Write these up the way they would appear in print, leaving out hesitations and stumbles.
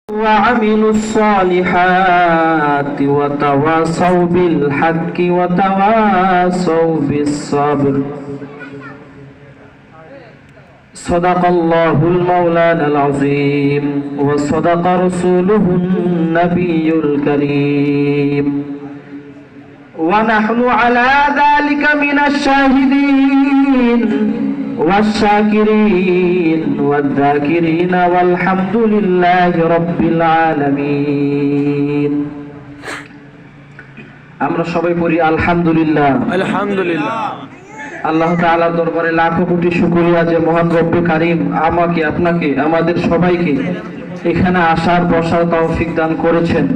وعملوا الصالحات وتواصوا بالحق وتواصوا بالصبر. صدق الله المولانا العظيم وصدق رسوله النبي الكريم ونحن على ذلك من الشاهدين والشاكرين والذاكرين والحمد لله رب العالمين. আমরা সবাই পড়ি আলহামদুলিল্লাহ। আলহামদুলিল্লাহ। আল্লাহ তাআলার দরবারে লাখো কোটি শুকরিয়া যে মহান রব্বে কারীম আমাকে, আপনাকে, আমাদের সবাইকে এখানে আসার বসার তৌফিক দান করেছেন।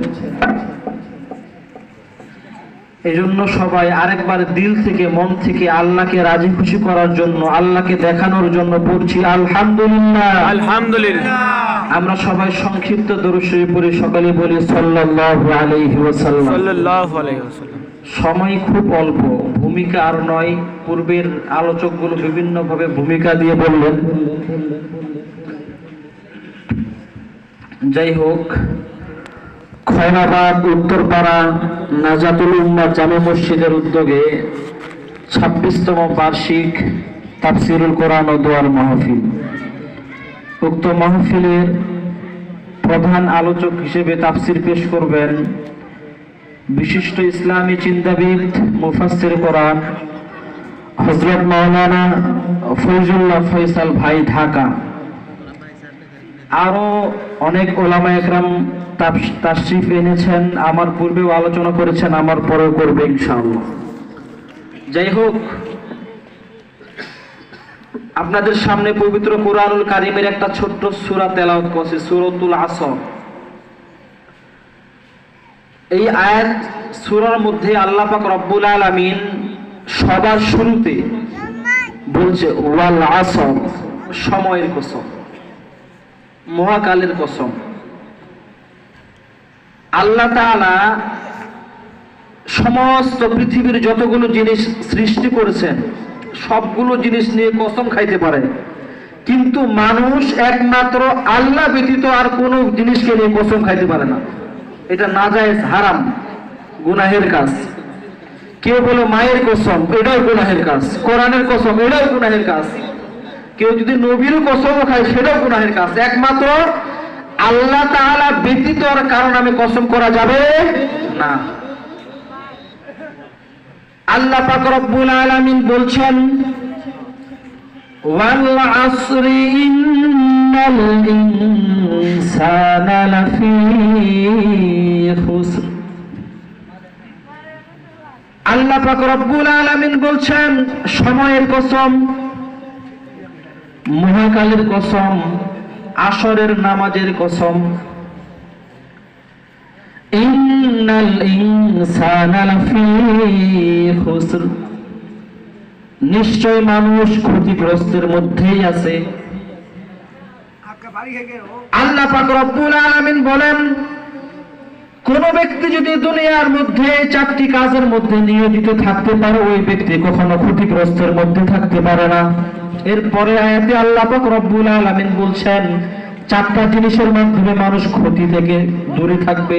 এজন্য সবাই আরেকবার দিল থেকে, মন থেকে আল্লাহকে রাজি খুশি করার জন্য, আল্লাহকে দেখানোর জন্য পড়ছি আলহামদুলিল্লাহ। আলহামদুলিল্লাহ। আমরা সবাই সংক্ষিপ্ত দরুদ শরীফ পড়ে সকালে বলি সাল্লাল্লাহু আলাইহি ওয়াসাল্লাম। সাল্লাল্লাহু আলাইহি ওয়াসাল্লাম। সময় খুব অল্প, ভূমিকা আর নয়। পূর্বের আলোচকগুলো বিভিন্নভাবে ভূমিকা দিয়ে বললেন। যাই হোক, খয়রাবাদ উত্তরপাড়া নাজাতুল উম্মাহ জামে মসজিদের উদ্যোগে 26তম বার্ষিক তাফসিরুল কোরআন ও দোয়ার মাহফিল। উক্ত মাহফিলের প্রধান আলোচক হিসেবে তাফসির পেশ করবেন বিশিষ্ট ইসলামী চিন্তাবিদ মুফাসসির কোরআন হযরত মাওলানা ফয়জুল্লাহ ফয়সাল ভাই, ঢাকা। আরো অনেক ওলামা একরাম তাশরিফ এনেছেন, আমার পূর্বেও আলোচনা করেছেন, আমার পরেও করবে ইনশাআল্লাহ। যাই হোক, আপনাদের সামনে পবিত্র কুরআনুল কারীমের একটা ছোট্ট সূরা তেলাওয়াত করছি, সূরাতুল আসর। এই আয়াত সূরার মধ্যে আল্লাহ পাক রব্বুল আলামিন সবার শুরুতে বলছে ওয়াল আসর, সময়ের কসম, মহাকালের কসম। আল্লাহ তাআলা সমস্ত পৃথিবীর যতগুলো জিনিস সৃষ্টি করেছেন সবগুলো জিনিস নিয়ে কসম খাইতে পারে, কিন্তু মানুষ একমাত্র আল্লাহ ব্যতীত আর কোনো জিনিসকে নিয়ে কসম খাইতে পারে না। এটা নাজায়েজ, হারাম, গুনাহের কাজ। কেউ বলে মায়ের কসম, এটাও গুনাহের কাজ। কোরআনের কসম, এটাও গুনাহের কাজ। কেউ যদি নবীর কসম খায় সেটাও গুনাহের কাজ। একমাত্র আল্লাহ তাআলা ব্যতীত আর কারণ আমি কসম করা যাবে না। আল্লাহ পাক রব্বুল আলামিন বলছেন ওয়াল আসরি ইন্নাল ইনসানা লাফি খুসর। আল্লাহ পাক রব্বুল আলামিন বলছেন সময়ের কসম, মহাকালের কসম, আসরের নামাজের কসম। ইন্নাল ইনসানা লাফি খুসর, নিশ্চয় মানুষ ক্ষতিগ্রস্তের মধ্যেই আছে। আল্লাহ পাক রব্বুল আলামিন বলেন কোন ব্যক্তি যদি দুনিয়ার মধ্যে 4টি কাজের মধ্যে নিয়োজিত থাকতে পারে ওই ব্যক্তি কখনো ক্ষতিগ্রস্তের মধ্যে থাকতে পারে না। এরপরে আয়াতে আল্লাহ পাক রব্বুল আলামিন বলছেন 4টা জিনিসের মাধ্যমে মানুষ ক্ষতি থেকে দূরে থাকবে।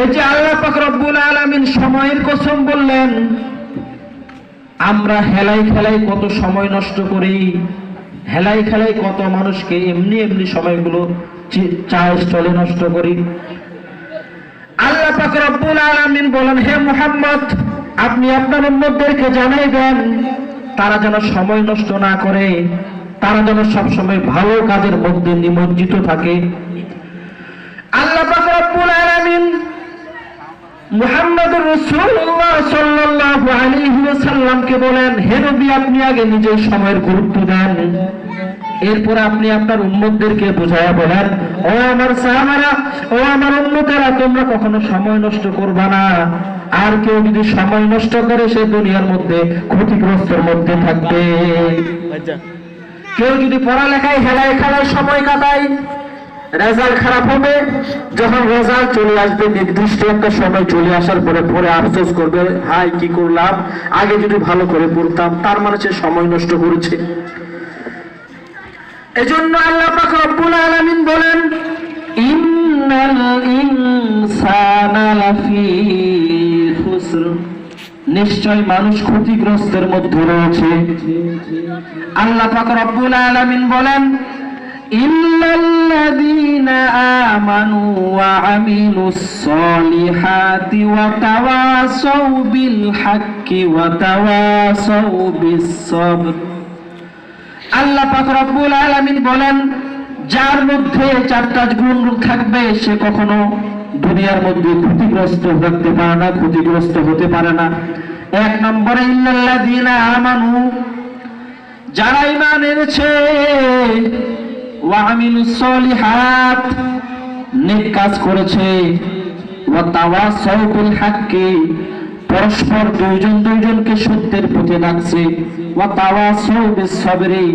এই যে আল্লাহ পাক রব্বুল আলামিন সময়ের কসম বললেন, আমরা হেলাই খেলাই কত সময় নষ্ট করি, হেলাই খেলাই কত মানুষকে এমনি এমনি সময়গুলো চায় চলে নষ্ট করি। আল্লাহ পাক রব্বুল আলামিন বলেন হে মুহাম্মদ, আপনি আপনার উম্মতদেরকে জানাই দেন তারা যেন সময় নষ্ট না করে, তারা যেন সব সময় ভালো কাজের মধ্যে নিমজ্জিত থাকে। আল্লাহ পাক রব্বুল আলামিন মুহাম্মদুর রাসূলুল্লাহ সাল্লাল্লাহু আলাইহি ওয়াসাল্লামকে বলেন হে নবী, আপনি আগে নিজের সময়ের গুরুত্ব দেন, এরপর আপনি আপনার উম্মতদেরকে বুঝায়া বলেন ও আমার সাহাবারা, ও আমার উম্মতেরা, তোমরা কখনো সময় নষ্ট করবা না। আর কেউ যদি সময় নষ্ট করে সে দুনিয়ার মধ্যে ক্ষতিগ্রস্তের মধ্যে থাকবে। কেউ যদি পড়ালেখায় হেলায় খেলায় সময় কাটায় রেজাল্ট খারাপ হবে। যখন রেজাল্ট চলে আসবে, নির্দিষ্ট একটা সময় চলে আসার পরে পরে আফসোস করবে, হাই কি করলাম, আগে যদি ভালো করে পড়তাম। তার মানে সে সময় নষ্ট করেছে। এজন্য আল্লাহ পাক রব্বুল আলামিন নিশ্চয় মানুষ ক্ষতিগ্রস্তের মধ্যে রয়েছে। আল্লাহ পাক রব্বুল আলামিন বলেন, ইল্লাল্লাযীনা আমানু ওয়া আমিলুস সলিহাতি ওয়া তাওয়াসাউ বিল হাক্কি ওয়া তাওয়াসাউ বিস সবর। আল্লাহ পাক রব্বুল আলামিন বলেন, যার মধ্যে চারটা গুণ থাকবে সে কখনো দুনিয়ার মধ্যে ক্ষতিগ্রস্ত হতে পারে না, ক্ষতিগ্রস্ত হতে পারে না। এক নম্বরে ইল্লাল্লাযীনা আমানু, যারা ঈমান এনেছে, ওয়া আমিলুস সলিহাত, নেক কাজ করেছে, ওয়া তাওয়াসাউ বিল হাক্কি, পরস্পর দুইজন দুইজনকে সত্যের পথে ডাকছে, ওয়া তাওয়াসাউ বিস সবরি,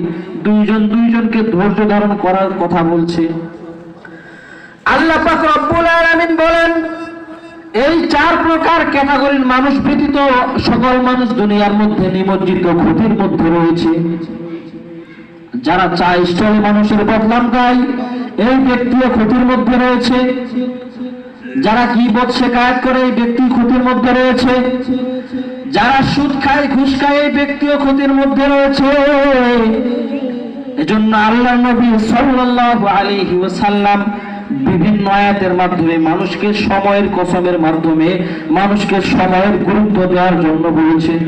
দুইজন দুইজনকে ধৈর্য ধারণ করার কথা বলছে। আল্লাহ পাক রব্বুল আলামিন বলেন, এই চার প্রকার ক্যাটাগরির মানুষ ব্যতীত সকল মানুষ দুনিয়ার মধ্যে নিমজ্জিত ক্ষতির মধ্যে রয়েছে। যারা চায় স্থলে মানুষের বদনাম গায়, এই ব্যক্তিও ক্ষতির মধ্যে রয়েছে। যারা গীবত শিকায়ত করে, এই ব্যক্তি ক্ষতির মধ্যে রয়েছে। যারা সুদ খায়, ঘুষ খায়, এই ব্যক্তিও ক্ষতির মধ্যে রয়েছে। এজন্য আল্লাহর নবী সাল্লাল্লাহু আলাইহি ওয়াসাল্লাম বিভিন্ন আয়াতের মাধ্যমে মানুষকে সময়ের কসমের মাধ্যমে মানুষকে সময়ের গুরুত্ব দেওয়ার জন্য বলেছেন।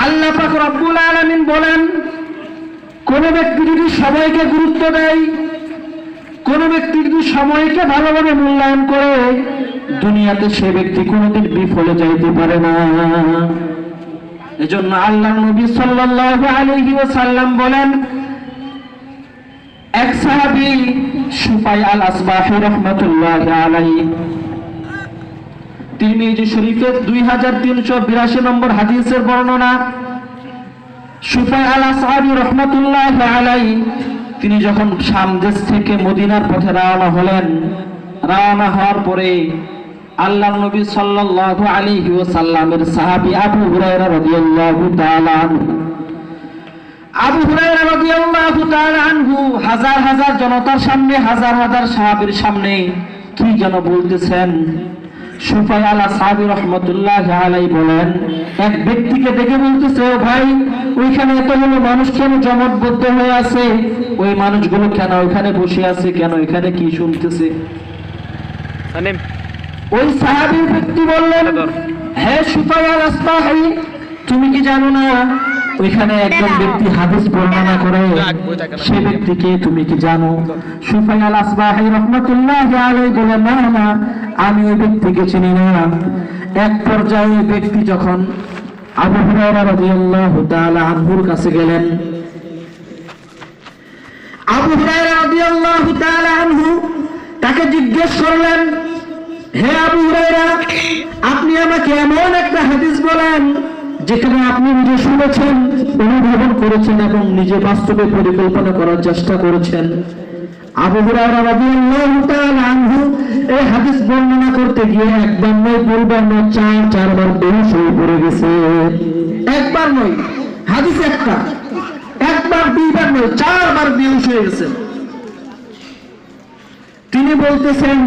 আল্লাহ পাক রব্বুল আলামিন বলেন, কোন ব্যক্তি যদি সময়কে গুরুত্ব দেয়, কোন ব্যক্তি যদি সময়কে ভালোভাবে মূল্যায়ন করে, দুনিয়াতে সে ব্যক্তি কোনোদিন বিফলে যাইতে পারে না। এজন্য আল্লাহর নবী সাল্লাল্লাহু আলাইহি ওয়াসাল্লাম বলেন, এক সাহাবী সুফাই আল আসবাহি রাহমাতুল্লাহি আলাইহি, তিরমিজি শরীফের 2382 নম্বর হাদিসের বর্ণনা। সুফাই আল আসবাহি রাহমাতুল্লাহি আলাইহি তিনি যখন শাম দেশ থেকে মদিনার পথে রওনা হলেন, রওনা হওয়ার পরে আল্লাহর নবী সাল্লাল্লাহু আলাইহি ওয়াসাল্লামের সাহাবী আবু হুরায়রা রাদিয়াল্লাহু তাআলা আনহু, আবু হুরায়রা রাদিয়াল্লাহু তাআলা আনহু হাজার হাজার জনতার সামনে, হাজার হাজার সাহাবীর সামনে কি যেন বলতেছেন। সুফাই আল আসহাবি রাহমাতুল্লাহি আলাইহি বলেন, এক ব্যক্তিকে দেখে বলতেছে, ও ভাই, ওইখানে এতগুলো মানুষ কেন জমাটবদ্ধ হয়ে আছে? ওই মানুষগুলো কেন ওইখানে বসে আছে? কেন এখানে কি শুনতেছে? ওই সাহাবী ব্যক্তি বললেন, হে সুফাই আল আসহাবি, তুমি কি জানো না ওইখানে একজন ব্যক্তি হাদিস বর্ণনা করে? সে ব্যক্তিকে তুমি কি জানো? সুফাই আল আসবাহি রাহমাতুল্লাহি আলাইহি বলেন, না না, আমি ওই ব্যক্তিকে চিনি না। এক পর্যায়ে ওই ব্যক্তি যখন আবু হুরায়রা রাদিয়াল্লাহু তাআলা আনহুর কাছে গেলেন, আবু হুরায়রা রাদিয়াল্লাহু তাআলা আনহু তাকে জিজ্ঞেস করলেন, হে আবু হুরায়রা, আপনি আমাকে এমন একটা হাদিস বলেন যেখানে আপনি নিজে শুনেছেন, অনুধাবন করেছেন এবং নিজে বাস্তবে পরিকল্পনা করার চেষ্টা করেছেন। আবু হুরায়রা রাদিয়াল্লাহু তাআলা আনহু এই হাদিস বর্ণনা করতে গিয়ে একবার নয়, দুইবার নয়, চারবার বেহুশ হয়ে পড়ে গেছে। একবার নয়, হাদিস একটা, একবার দুইবার নয়, চারবার বেহুশ হয়ে গেছে। তিনি বলতেছেন,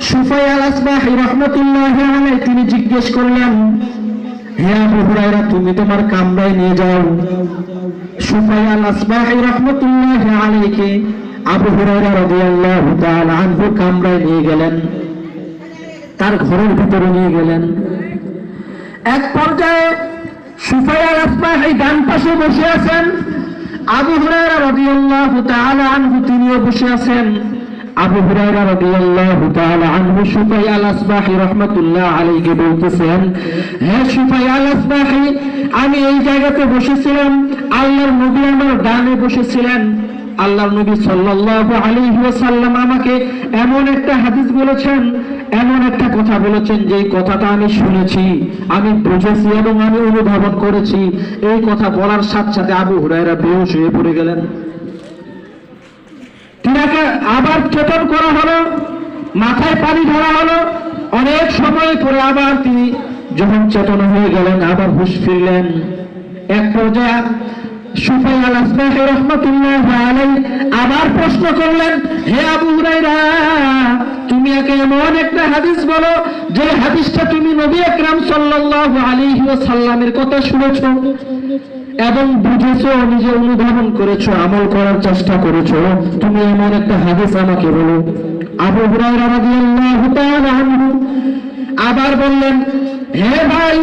সুফাই আল আসবাহি রাহমাতুল্লাহি আলাইহি তিনি জিজ্ঞেস করলেন, হে আবু হুরায়রা, তুমি তোমার কামরায় নিয়ে যাও। সুফাই আল আসবাহি রাহমাতুল্লাহি আলাইহি আবু হুরায়রা রাদিয়াল্লাহু তাআলা আনহু কামরায় নিয়ে গেলেন, তার ঘরের ভিতরে নিয়ে গেলেন। এক পর্যায়ে সুফাই আল আসবাহি ডান পাশে বসে আছেন, আবু হুরায়রা রাদিয়াল্লাহু তাআলা আনহু তিনিও বসে আছেন। আবু হুরায়রা রাদিয়াল্লাহু তাআলা আনহু সুফাই আল আসবাহি রাহমাতুল্লাহ আলাইহি বলতেছেন, হে সুফাই আল আসবাহি, আমি এই জায়গাতে বসেছিলাম, আল্লাহর নবী আমার ডানে বসেছিলেন। আল্লাহর নবী সাল্লাল্লাহু আলাইহি ওয়াসাল্লাম আমাকে এমন একটা হাদিস বলেছেন, এমন একটা কথা বলেছেন, যেই কথাটা আমি শুনেছি, আমি বুঝেছি এবং আমি অনুধাবন করেছি। এই কথা বলার সাথে সাথে আবু হুরায়রা বেহুশ হয়ে পড়ে গেলেন। তিনাকে আবার চেতন করা হলো, মাথায় পানি ঢালা হলো। অনেক সময় পরে আবার তিনি যখন চেতন হয়ে গেলেন, আবার হুঁশ ফিরলেন। এক পর্যায়ে সুফাই আল-আসবাহি রাহমাতুল্লাহি আলাইহি আবার প্রশ্ন করলেন, হে আবু হুরায়রা, তুমি একে এমন একটা হাদিস বলো যে হাদিসটা তুমি নবী আকরাম সাল্লাল্লাহু আলাইহি ওয়াসাল্লামের কথা শুনেছো এবং বুঝেছো, নিজে অনুধাবন করেছো, আমল করার চেষ্টা করেছো, তুমি এমন একটা হাদিস আমাকে বলো। আবু হুরায়রা রাদিয়াল্লাহু তাআলা আনহু আবার বললেন, হে ভাই,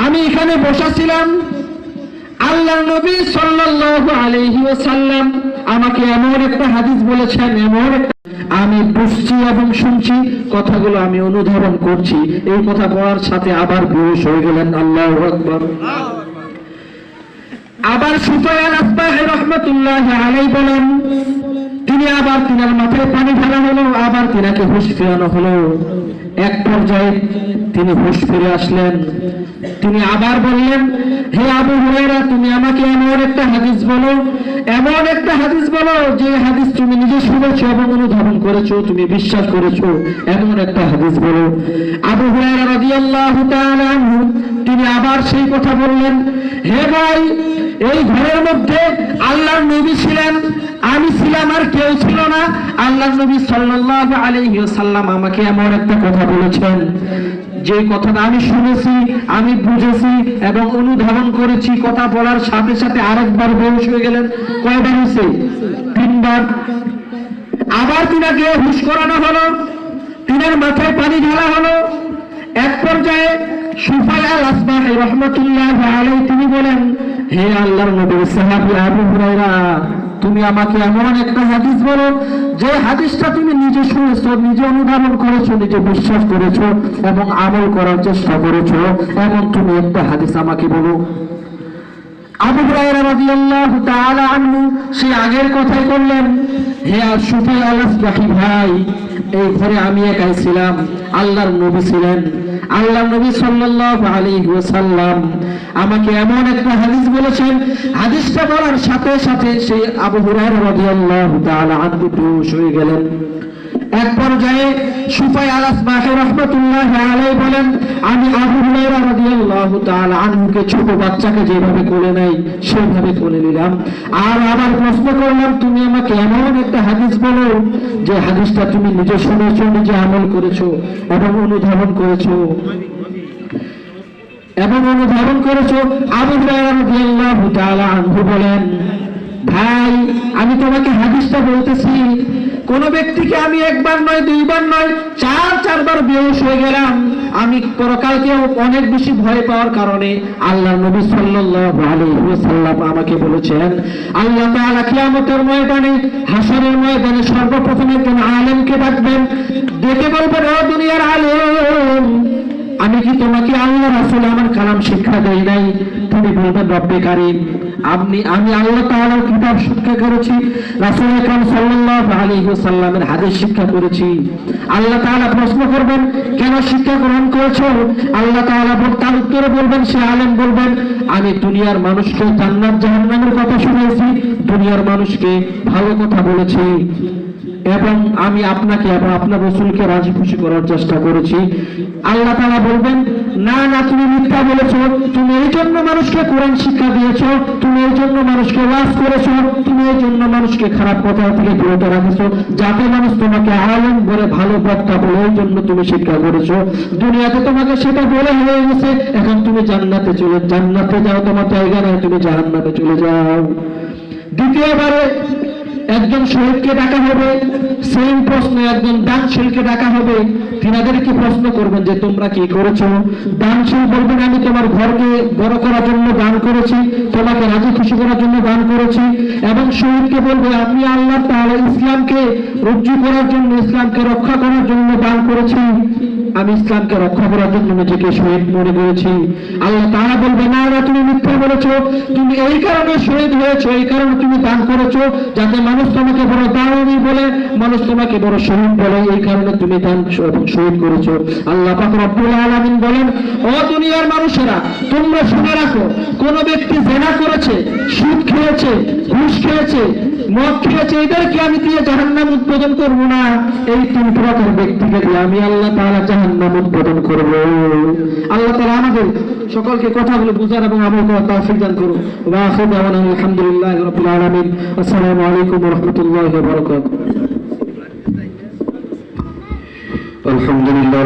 আমি এখানে বসেছিলাম, আল্লাহর নবী সাল্লাল্লাহু আলাইহি ওয়াসাল্লাম আমাকে এমন একটা হাদিস বলেছেন, এমন একটা, আমি বুঝছি এবং শুনছি, কথাগুলো আমি অনুধাবন করছি। এই কথা বলার সাথে আবার বেহুশ হয়ে গেলেন। আল্লাহু আকবার। আবার সুফাই আল-আসবাহি রাহমাতুল্লাহি আলাইহি বলেন, তিনি আবার তিনার মাথায় পানি ঢালা হলো, আবার তিনাকে হুঁশ ফেরানো হলো। এক পর্যায়ে তিনি হুঁশ ফিরে আসলেন। তিনি আবার বললেন, হে আবু হুরায়রা, তুমি আমাকে এমন একটা হাদিস বলো, এমন একটা হাদিস বলো যে হাদিস তুমি নিজে শুনেছো এবং অনুধাবন করেছো, তুমি বিশ্বাস করেছো, এমন একটা হাদিস বলো। আবু হুরায়রা রাদিয়াল্লাহু তাআলা আনহু তিনি আবার সেই কথা বললেন, হে ভাই, এই ঘরের মধ্যে আল্লাহর নবী ছিলেন, আমি ছিলাম, আর কেউ ছিল না। আল্লাহর নবী সাল্লাল্লাহু আলাইহি ওয়াসাল্লাম আমাকে এমন একটা কথা বলেছেন, যে কথাটা আমি শুনেছি, আমি বুঝেছি এবং অনুধাবন করেছি। কথা বলার সাথে সাথে আরেকবার বেহুশ হয়ে গেলেন। কয়বার হয়েছে? 3 বার। আবার তিনাকে হুঁশ করানো হলো, তিনার মাথায় পানি ঢালা হলো। এক পর্যায়ে সুফাই আল-আসবাহি রাহমাতুল্লাহি আলাইহি তিনি বলেন, হে আল্লাহর নবীর সাহাবী আবু হুরায়রা, তুমি আমাকে এমন একটা হাদিস বলো যে হাদিসটা তুমি নিজে শুনেছো, নিজে অনুধাবন করেছো, নিজে বিশ্বাস করেছো এবং আমল করার চেষ্টা করেছো, এমন তুমি একটা হাদিস আমাকে বলো। আবু হুরায়রা রাদিয়াল্লাহু তাআলা আনহু সে আগের কথাই করলেন, হে সুফাই আল-আসবাহি ভাই, এই ঘরে আমি একাই ছিলাম, আল্লাহর নবী ছিলেন, আল্লাহর নবী সাল্লাল্লাহু আলাইহি ওয়াসাল্লাম আমাকে এমন একটা হাদিস বলেছেন। হাদিসটা বলার সাথে সাথে সেই আবু হুরায়রা রাদিয়াল্লাহু তাআলা আনহু বেহুশ হয়ে গেলেন। এক পর্যায়ে সুফাই আল-আসবাহি রাহমাতুল্লাহি আলাইহি বলেন, আমি আবু হুরায়রা রাদিয়াল্লাহু তাআলা আনহুকে ছোট বাচ্চাকে যেভাবে কোলে নেয় সেভাবে কোলে নিলাম, আর আবার প্রশ্ন করলাম, তুমি আমাকে এমন একটা হাদিস বলো যে হাদিসটা তুমি নিজে শুনেছো, নিজে আমল করেছো এবং অনুধাবন করেছো। আবু হুরায়রা রাদিয়াল্লাহু তাআলা আনহু বলেন, ভাই, আমি তোমাকে হাদিসটা বলতেছি, কোন ব্যক্তিকে আমি একবার নয়, 2 বার নয়, 4 বার বেহুশ হয়ে গেলাম। আমি পরকালকে অনেক বেশি ভয় পাওয়ার কারণে আল্লাহর নবী সাল্লাল্লাহু আলাইহি ওয়াসাল্লাম আমাকে বলেছেন, আল্লাহ তাআলা কিয়ামতের ময়দানে, হাসরের ময়দানে সর্বপ্রথম একজন আলেমকে ডাকবেন, ডেকে বলবেন, ও দুনিয়ার আলেম, আমি কি তোমাকে আল্লাহ রাসূল আমার কালাম শিক্ষা দেই নাই? তুমি বলবেন, রব্বে কারীম, আমি আল্লাহ তাআলার কিতাব শিক্ষা করেছি, রাসূল আকরাম সাল্লাল্লাহু আলাইহি ওয়াসাল্লামের হাদিস শিক্ষা করেছি। আল্লাহ তাআলা প্রশ্ন করবেন, কেন শিক্ষা গ্রহণ করেছো? আল্লাহ তাআলা তার উত্তরে বলবেন, সে আলেম বলবেন, আমি দুনিয়ার মানুষকে জান্নাত জাহান্নামের কথা শুনিয়েছি, দুনিয়ার মানুষকে ভালো কথা বলেছি এবং আমি আপনাকে এবং আপনার রাসূলকে রাজি খুশি করার চেষ্টা করেছি। আল্লাহ তাআলা বলবেন, না না, তুমি মিথ্যা বলেছো, তুমি এই জন্য মানুষকে কোরআন শিক্ষা দিয়েছো, তুমি এই জন্য মানুষকে ওয়াজ করেছো, তুমি এই জন্য মানুষকে খারাপ কথা থেকে বিরত রাখেছো, যাতে মানুষ তোমাকে আলেম বলে, ভালো বক্তা বলে, এই জন্য তুমি শিক্ষা করেছো। দুনিয়াতে তোমাকে সেটা বলে হয়ে গেছে, এখন তুমি জান্নাতে যাও, তোমার জায়গা নয়, তুমি জাহান্নামে চলে যাও। দ্বিতীয়বারে একজন শহীদকে ডাকা হবে, সেম প্রশ্ন একজন দানশীলকে ডাকা হবে। তিনাদেরকে প্রশ্ন করবেন যে তোমরা কি করেছো? দানশীল বলবেন, আমি তোমার ঘরকে বড় করার জন্য দান করেছি, তোমাকে রাজি খুশি করার জন্য দান করেছি। এবং শহীদকে বলবে, আমি আল্লাহ তাআলা ইসলামকে রজ্জু করার জন্য, ইসলামকে রক্ষা করার জন্য দান করেছি, আমি ইসলামকে রক্ষা করার জন্য নিজেকে শহীদ মনে করেছি। আল্লাহ তাআলা বলবে, না না, তুমি মিথ্যা বলেছো, তুমি এই কারণে শহীদ হয়েছো, এই কারণে তুমি দান করেছো যাতে মানুষ তোমাকে বড় দানবী বলে, মানুষ তোমাকে বড় শহীদ বলে, এই কারণে তুমি দান এবং শহীদ করেছো। আল্লাহ পাক রব্বুল আলামিন বলেন, ও দুনিয়ার মানুষেরা, তোমরা শুনে রাখো, কোন ব্যক্তি জেনা করেছে, সুদ খেয়েছে, ঘুষ খেয়েছে, মদ খেয়েছে, এদেরকে আমি দিয়ে জাহান্নাম উদ্বোধন করব না। এই তিন প্রকার ব্যক্তিকে দিয়ে আমি আল্লাহ তাআলা জাহান্নাম উদ্বোধন করব। আল্লাহ তাআলা আমাদের সকলকে কথাগুলো বুঝার এবং আমল করার তৌফিক দান করুন। ওয়া আখিরু দাওয়ানা আলহামদুলিল্লাহি রাব্বিল আলামিন। আসসালামু আলাইকুম ওয়া রাহমাতুল্লাহি ওয়া বারাকাতুহু। আলহামদুলিল্লাহ।